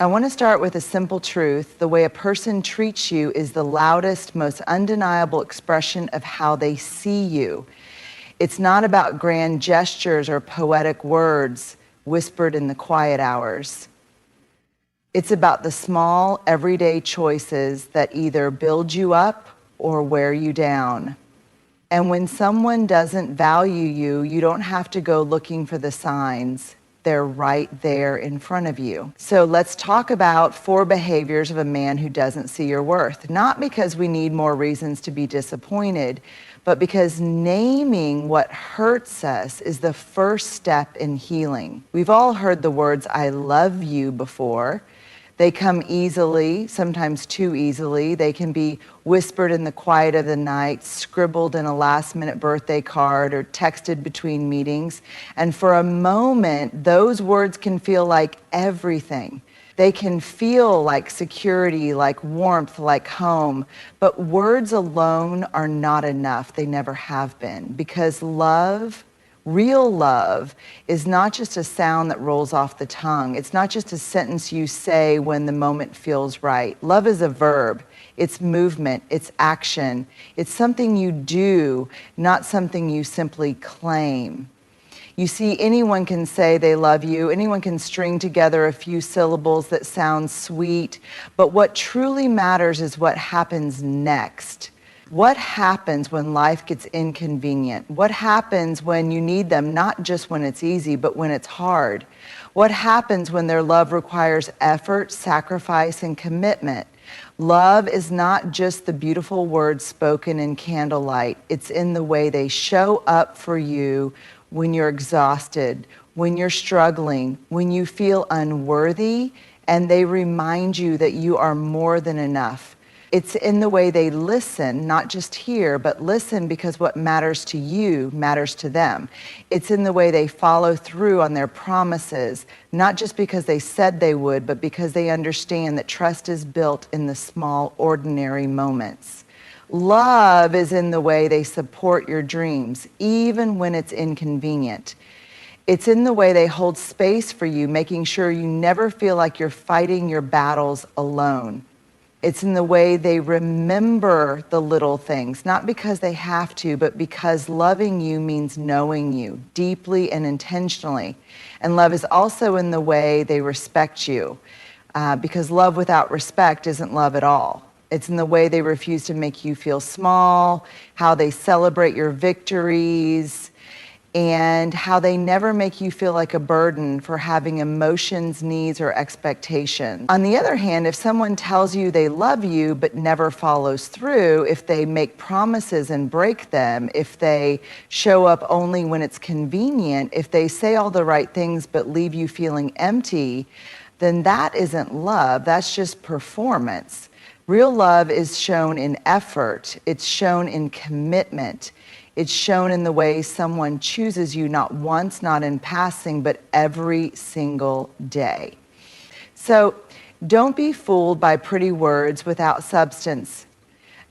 I want to start with a simple truth. The way a person treats you is the loudest, most undeniable expression of how they see you. It's not about grand gestures or poetic words whispered in the quiet hours. It's about the small, everyday choices that either build you up or wear you down. And when someone doesn't value you, you don't have to go looking for the signs. They're right there in front of you. So let's talk about 4 behaviors of a man who doesn't see your worth. Not because we need more reasons to be disappointed, but because naming what hurts us is the first step in healing. We've all heard the words, "I love you," before. They come easily, sometimes too easily. They can be whispered in the quiet of the night, scribbled in a last-minute birthday card, or texted between meetings. And for a moment, those words can feel like everything. They can feel like security, like warmth, like home. But words alone are not enough. They never have been. Because love, real love, is not just a sound that rolls off the tongue. It's not just a sentence you say when the moment feels right. Love is a verb. It's movement. It's action. It's something you do, not something you simply claim. You see, anyone can say they love you. Anyone can string together a few syllables that sound sweet. But what truly matters is what happens next. What happens when life gets inconvenient? What happens when you need them, not just when it's easy, but when it's hard? What happens when their love requires effort, sacrifice, and commitment? Love is not just the beautiful words spoken in candlelight. It's in the way they show up for you when you're exhausted, when you're struggling, when you feel unworthy, and they remind you that you are more than enough. It's in the way they listen, not just hear, but listen because what matters to you matters to them. It's in the way they follow through on their promises, not just because they said they would, but because they understand that trust is built in the small, ordinary moments. Love is in the way they support your dreams, even when it's inconvenient. It's in the way they hold space for you, making sure you never feel like you're fighting your battles alone. It's in the way they remember the little things, not because they have to, but because loving you means knowing you deeply and intentionally. And love is also in the way they respect you, because love without respect isn't love at all. It's in the way they refuse to make you feel small, how they celebrate your victories, and how they never make you feel like a burden for having emotions, needs, or expectations. On the other hand, if someone tells you they love you but never follows through, if they make promises and break them, if they show up only when it's convenient, if they say all the right things but leave you feeling empty, then that isn't love, that's just performance. Real love is shown in effort, it's shown in commitment. It's shown in the way someone chooses you, not once, not in passing, but every single day. So don't be fooled by pretty words without substance.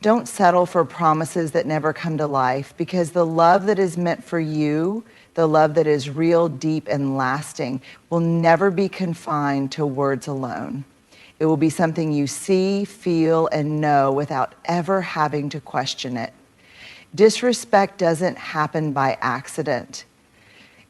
Don't settle for promises that never come to life, because the love that is meant for you, the love that is real, deep, and lasting, will never be confined to words alone. It will be something you see, feel, and know without ever having to question it. Disrespect doesn't happen by accident.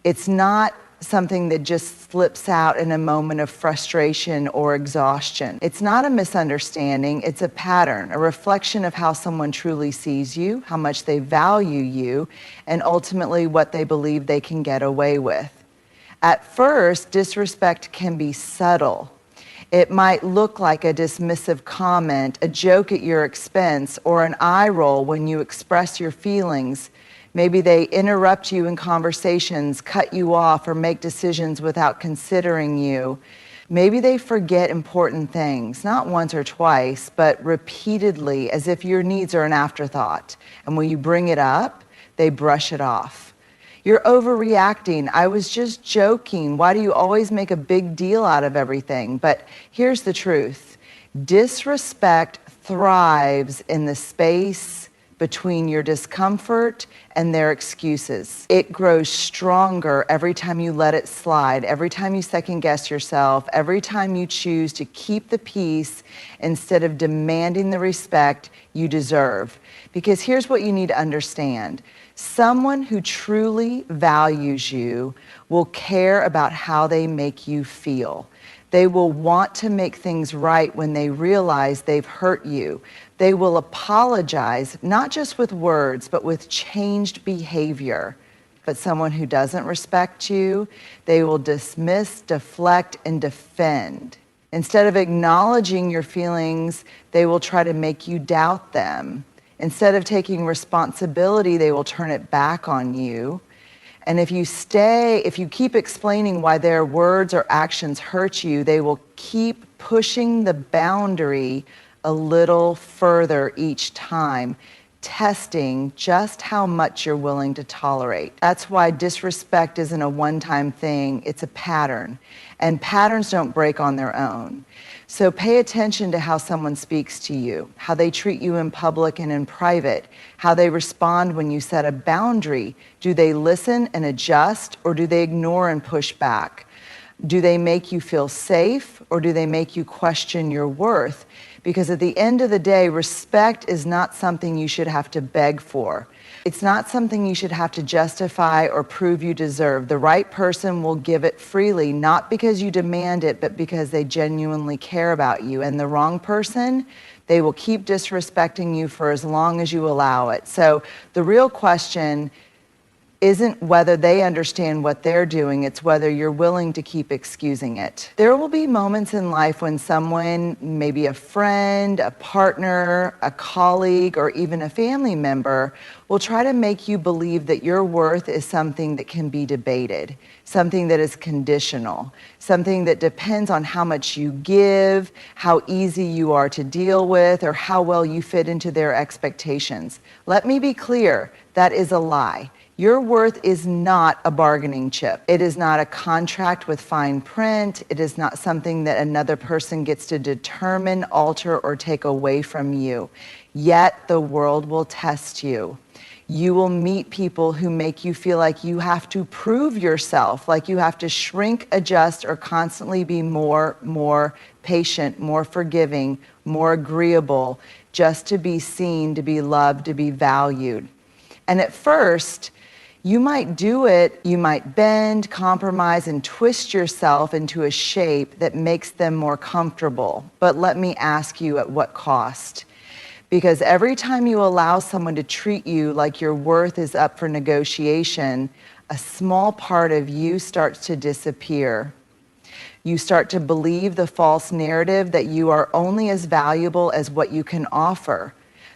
It's not something that just slips out in a moment of frustration or exhaustion. It's not a misunderstanding, it's a pattern, a reflection of how someone truly sees you, how much they value you, and ultimately what they believe they can get away with. At first, disrespect can be subtle. It might look like a dismissive comment, a joke at your expense, or an eye roll when you express your feelings. Maybe they interrupt you in conversations, cut you off, or make decisions without considering you. Maybe they forget important things, not once or twice, but repeatedly, as if your needs are an afterthought. And when you bring it up, they brush it off. You're overreacting. I was just joking. Why do you always make a big deal out of everything? But here's the truth. Disrespect thrives in the space between your discomfort and their excuses. It grows stronger every time you let it slide, every time you second guess yourself, every time you choose to keep the peace instead of demanding the respect you deserve. Because here's what you need to understand. Someone who truly values you will care about how they make you feel. They will want to make things right when they realize they've hurt you. They will apologize, not just with words, but with changed behavior. But someone who doesn't respect you, they will dismiss, deflect, and defend. Instead of acknowledging your feelings, they will try to make you doubt them. Instead of taking responsibility, they will turn it back on you. And if you keep explaining why their words or actions hurt you, they will keep pushing the boundary a little further each time, testing just how much you're willing to tolerate. That's why disrespect isn't a one-time thing, it's a pattern. And patterns don't break on their own. So pay attention to how someone speaks to you, how they treat you in public and in private, how they respond when you set a boundary. Do they listen and adjust, or do they ignore and push back? Do they make you feel safe, or do they make you question your worth? Because at the end of the day, respect is not something you should have to beg for. It's not something you should have to justify or prove you deserve. The right person will give it freely, not because you demand it, but because they genuinely care about you. And the wrong person, they will keep disrespecting you for as long as you allow it. So the real question isn't whether they understand what they're doing, it's whether you're willing to keep excusing it. There will be moments in life when someone, maybe a friend, a partner, a colleague, or even a family member, will try to make you believe that your worth is something that can be debated, something that is conditional, something that depends on how much you give, how easy you are to deal with, or how well you fit into their expectations. Let me be clear, that is a lie. Your worth is not a bargaining chip. It is not a contract with fine print. It is not something that another person gets to determine, alter, or take away from you. Yet the world will test you. You will meet people who make you feel like you have to prove yourself, like you have to shrink, adjust, or constantly be more patient, more forgiving, more agreeable, just to be seen, to be loved, to be valued. And at first, you might do it, you might bend, compromise, and twist yourself into a shape that makes them more comfortable. But let me ask you, at what cost? Because every time you allow someone to treat you like your worth is up for negotiation, a small part of you starts to disappear. You start to believe the false narrative that you are only as valuable as what you can offer,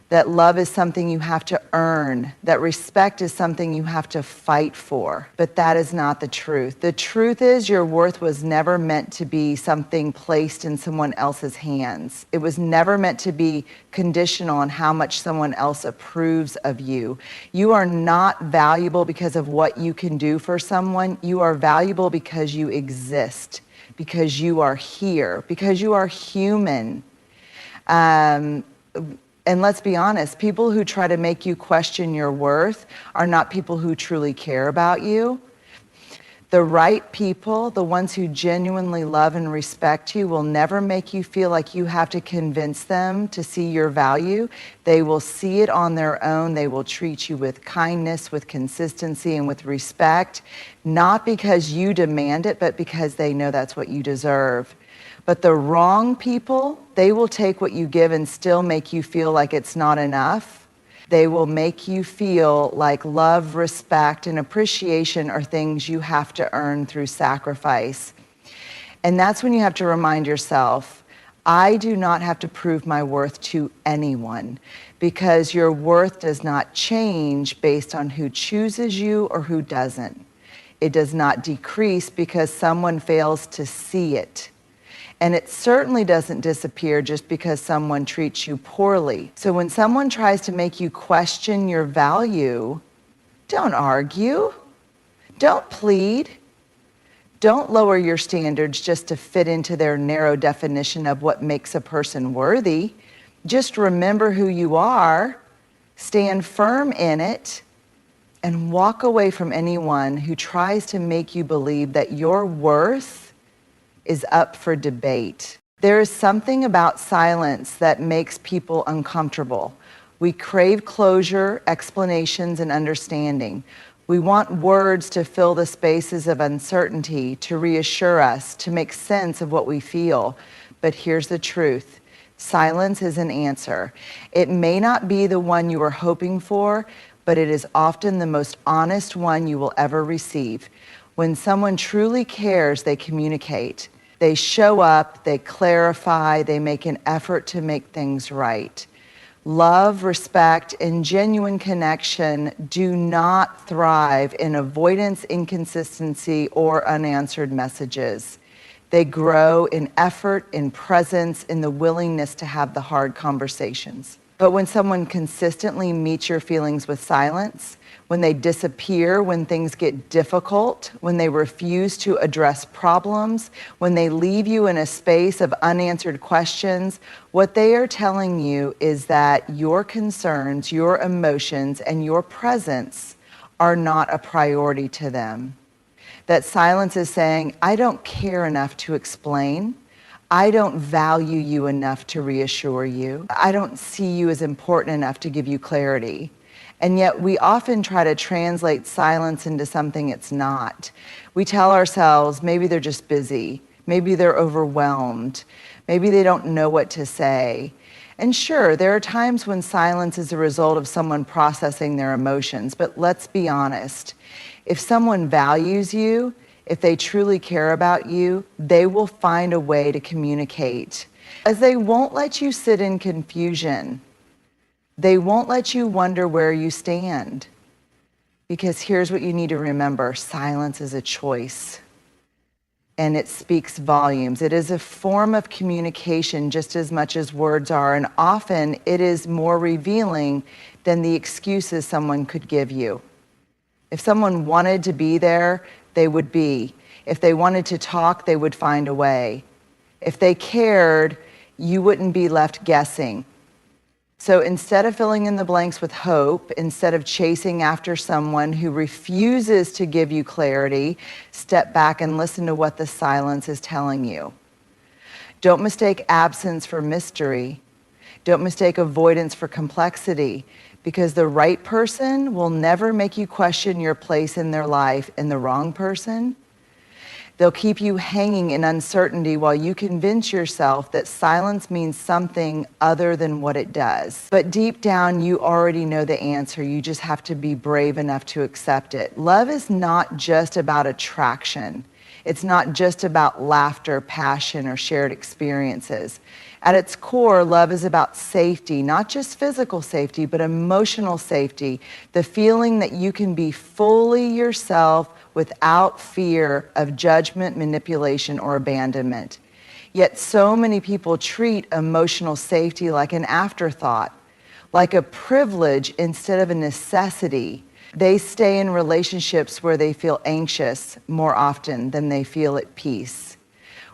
that love is something you have to earn, that respect is something you have to fight for. But that is not the truth. The truth is your worth was never meant to be something placed in someone else's hands. It was never meant to be conditional on how much someone else approves of you. You are not valuable because of what you can do for someone. You are valuable because you exist, because you are here, because you are human. And let's be honest, people who try to make you question your worth are not people who truly care about you. The right people, the ones who genuinely love and respect you, will never make you feel like you have to convince them to see your value. They will see it on their own. They will treat you with kindness, with consistency, and with respect, not because you demand it, but because they know that's what you deserve. But the wrong people, they will take what you give and still make you feel like it's not enough. They will make you feel like love, respect, and appreciation are things you have to earn through sacrifice. And that's when you have to remind yourself, I do not have to prove my worth to anyone, because your worth does not change based on who chooses you or who doesn't. It does not decrease because someone fails to see it. And it certainly doesn't disappear just because someone treats you poorly. So when someone tries to make you question your value, don't argue, don't plead, don't lower your standards just to fit into their narrow definition of what makes a person worthy. Just remember who you are, Stand firm in it and walk away from anyone who tries to make you believe that your worth is up for debate. There is something about silence that makes people uncomfortable. We crave closure, explanations, and understanding. We want words to fill the spaces of uncertainty, to reassure us, to make sense of what we feel. But here's the truth. Silence is an answer. It may not be the one you were hoping for, but it is often the most honest one you will ever receive. When someone truly cares, they communicate. They show up, they clarify, they make an effort to make things right. Love, respect, and genuine connection do not thrive in avoidance, inconsistency, or unanswered messages. They grow in effort, in presence, in the willingness to have the hard conversations. But when someone consistently meets your feelings with silence, when they disappear, when things get difficult, when they refuse to address problems, when they leave you in a space of unanswered questions, what they are telling you is that your concerns, your emotions, and your presence are not a priority to them. That silence is saying, I don't care enough to explain. I don't value you enough to reassure you. I don't see you as important enough to give you clarity. And yet we often try to translate silence into something it's not. We tell ourselves maybe they're just busy, maybe they're overwhelmed, maybe they don't know what to say. And sure, there are times when silence is a result of someone processing their emotions, but let's be honest. If someone values you, if they truly care about you, they will find a way to communicate. As they won't let you sit in confusion. They won't let you wonder where you stand. Because here's what you need to remember, silence is a choice. And it speaks volumes. It is a form of communication just as much as words are, and often it is more revealing than the excuses someone could give you. If someone wanted to be there, they would be. If they wanted to talk, they would find a way. If they cared, you wouldn't be left guessing. So instead of filling in the blanks with hope, instead of chasing after someone who refuses to give you clarity, step back and listen to what the silence is telling you. Don't mistake absence for mystery. Don't mistake avoidance for complexity, because the right person will never make you question your place in their life, and the wrong person, they'll keep you hanging in uncertainty while you convince yourself that silence means something other than what it does. But deep down, you already know the answer. You just have to be brave enough to accept it. Love is not just about attraction. It's not just about laughter, passion, or shared experiences. At its core, love is about safety, not just physical safety, but emotional safety. The feeling that you can be fully yourself without fear of judgment, manipulation, or abandonment. Yet so many people treat emotional safety like an afterthought, like a privilege instead of a necessity. They stay in relationships where they feel anxious more often than they feel at peace,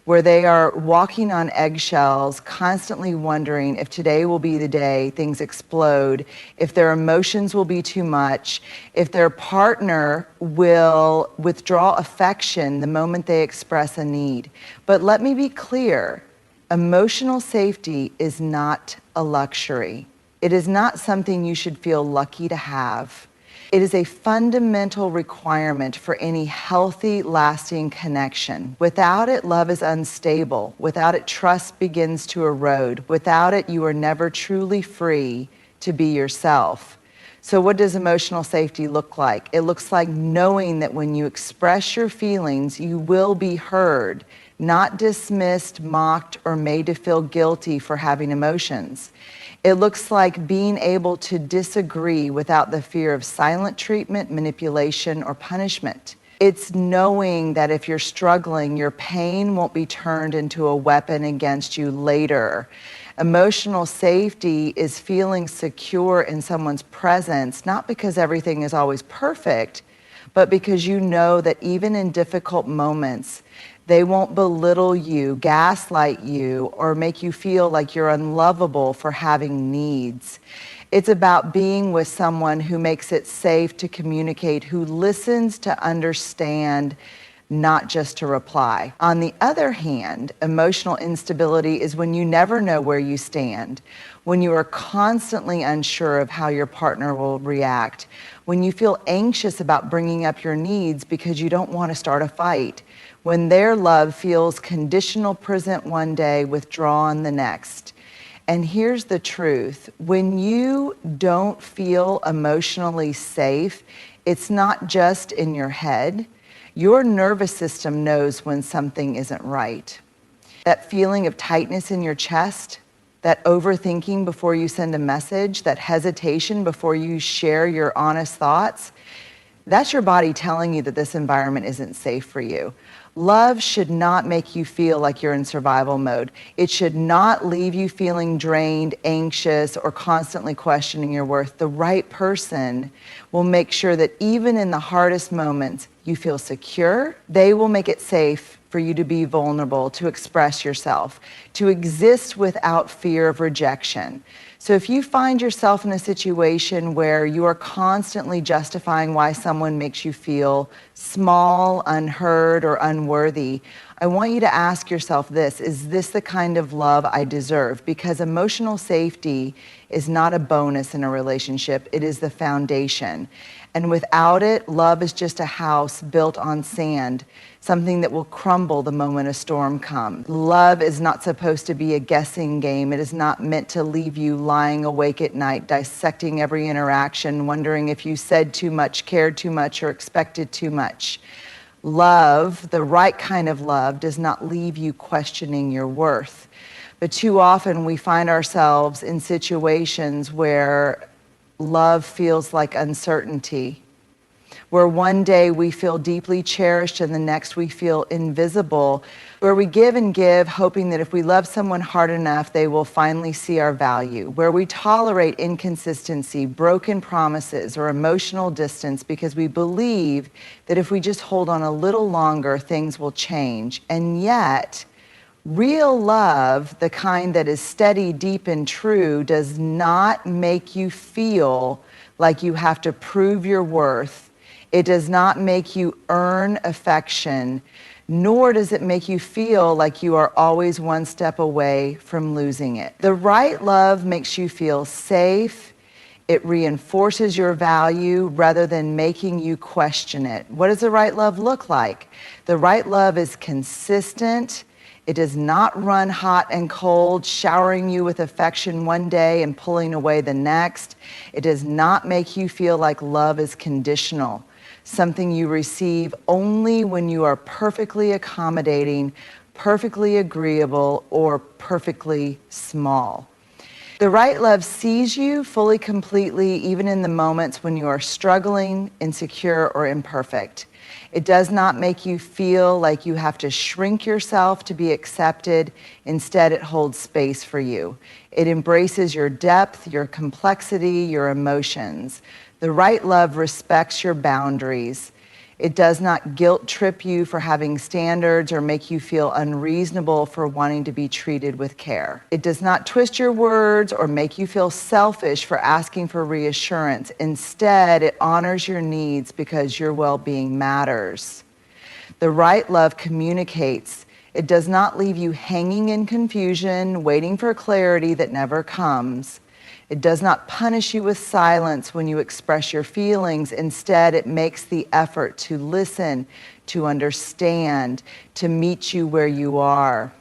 where they are walking on eggshells, constantly wondering if today will be the day things explode, if their emotions will be too much, if their partner will withdraw affection the moment they express a need. But let me be clear, emotional safety is not a luxury. It is not something you should feel lucky to have. It is a fundamental requirement for any healthy, lasting connection. Without it, love is unstable. Without it, trust begins to erode. Without it, you are never truly free to be yourself. So what does emotional safety look like? It looks like knowing that when you express your feelings, you will be heard, not dismissed, mocked, or made to feel guilty for having emotions. It looks like being able to disagree without the fear of silent treatment, manipulation, or punishment. It's knowing that if you're struggling, your pain won't be turned into a weapon against you later. Emotional safety is feeling secure in someone's presence, not because everything is always perfect, but because you know that even in difficult moments, They won't belittle you, gaslight you, or make you feel like you're unlovable for having needs. It's about being with someone who makes it safe to communicate, who listens to understand, not just to reply. On the other hand, emotional instability is when you never know where you stand, when you are constantly unsure of how your partner will react, when you feel anxious about bringing up your needs because you don't want to start a fight, when their love feels conditional present one day, withdrawn the next. And here's the truth. When you don't feel emotionally safe, it's not just in your head. Your nervous system knows when something isn't right. That feeling of tightness in your chest, that overthinking before you send a message, that hesitation before you share your honest thoughts, that's your body telling you that this environment isn't safe for you. Love should not make you feel like you're in survival mode. It should not leave you feeling drained, anxious, or constantly questioning your worth. The right person will make sure that even in the hardest moments, you feel secure. They will make it safe for you to be vulnerable, to express yourself, to exist without fear of rejection. So if you find yourself in a situation where you are constantly justifying why someone makes you feel small, unheard, or unworthy, I want you to ask yourself this: is this the kind of love I deserve? Because emotional safety is not a bonus in a relationship, it is the foundation. And without it, love is just a house built on sand, something that will crumble the moment a storm comes. Love is not supposed to be a guessing game. It is not meant to leave you lying awake at night, dissecting every interaction, wondering if you said too much, cared too much, or expected too much. Love, the right kind of love, does not leave you questioning your worth. But too often we find ourselves in situations where love feels like uncertainty, where one day we feel deeply cherished and the next we feel invisible, where we give and give, hoping that if we love someone hard enough, they will finally see our value, where we tolerate inconsistency, broken promises, or emotional distance because we believe that if we just hold on a little longer, things will change. And yet, real love, the kind that is steady, deep, and true, does not make you feel like you have to prove your worth. It does not make you earn affection, nor does it make you feel like you are always one step away from losing it. The right love makes you feel safe. It reinforces your value rather than making you question it. What does the right love look like? The right love is consistent. It does not run hot and cold, showering you with affection one day and pulling away the next. It does not make you feel like love is conditional, something you receive only when you are perfectly accommodating, perfectly agreeable, or perfectly small. The right love sees you fully, completely, even in the moments when you are struggling, insecure, or imperfect. It does not make you feel like you have to shrink yourself to be accepted. Instead, it holds space for you. It embraces your depth, your complexity, your emotions. The right love respects your boundaries. It does not guilt trip you for having standards or make you feel unreasonable for wanting to be treated with care. It does not twist your words or make you feel selfish for asking for reassurance. Instead, it honors your needs because your well-being matters. The right love communicates. It does not leave you hanging in confusion, waiting for clarity that never comes. It does not punish you with silence when you express your feelings. Instead, it makes the effort to listen, to understand, to meet you where you are.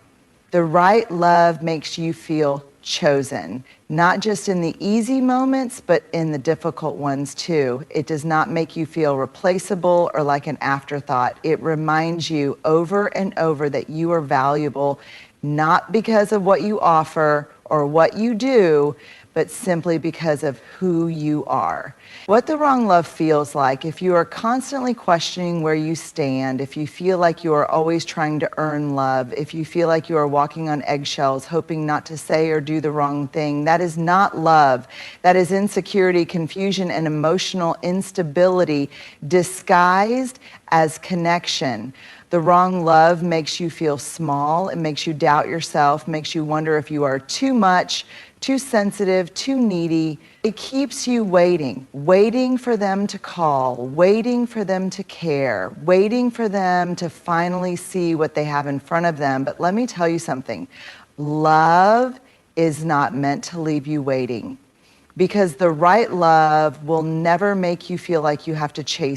The right love makes you feel chosen, not just in the easy moments, but in the difficult ones too. It does not make you feel replaceable or like an afterthought. It reminds you over and over that you are valuable, not because of what you offer or what you do, but simply because of who you are. What the wrong love feels like, if you are constantly questioning where you stand, if you feel like you are always trying to earn love, if you feel like you are walking on eggshells, hoping not to say or do the wrong thing, that is not love. That is insecurity, confusion, and emotional instability disguised as connection. The wrong love makes you feel small. It makes you doubt yourself, makes you wonder if you are too much, too sensitive, too needy. It keeps you waiting, waiting for them to call, waiting for them to care, waiting for them to finally see what they have in front of them. But let me tell you something. Love is not meant to leave you waiting, because the right love will never make you feel like you have to chase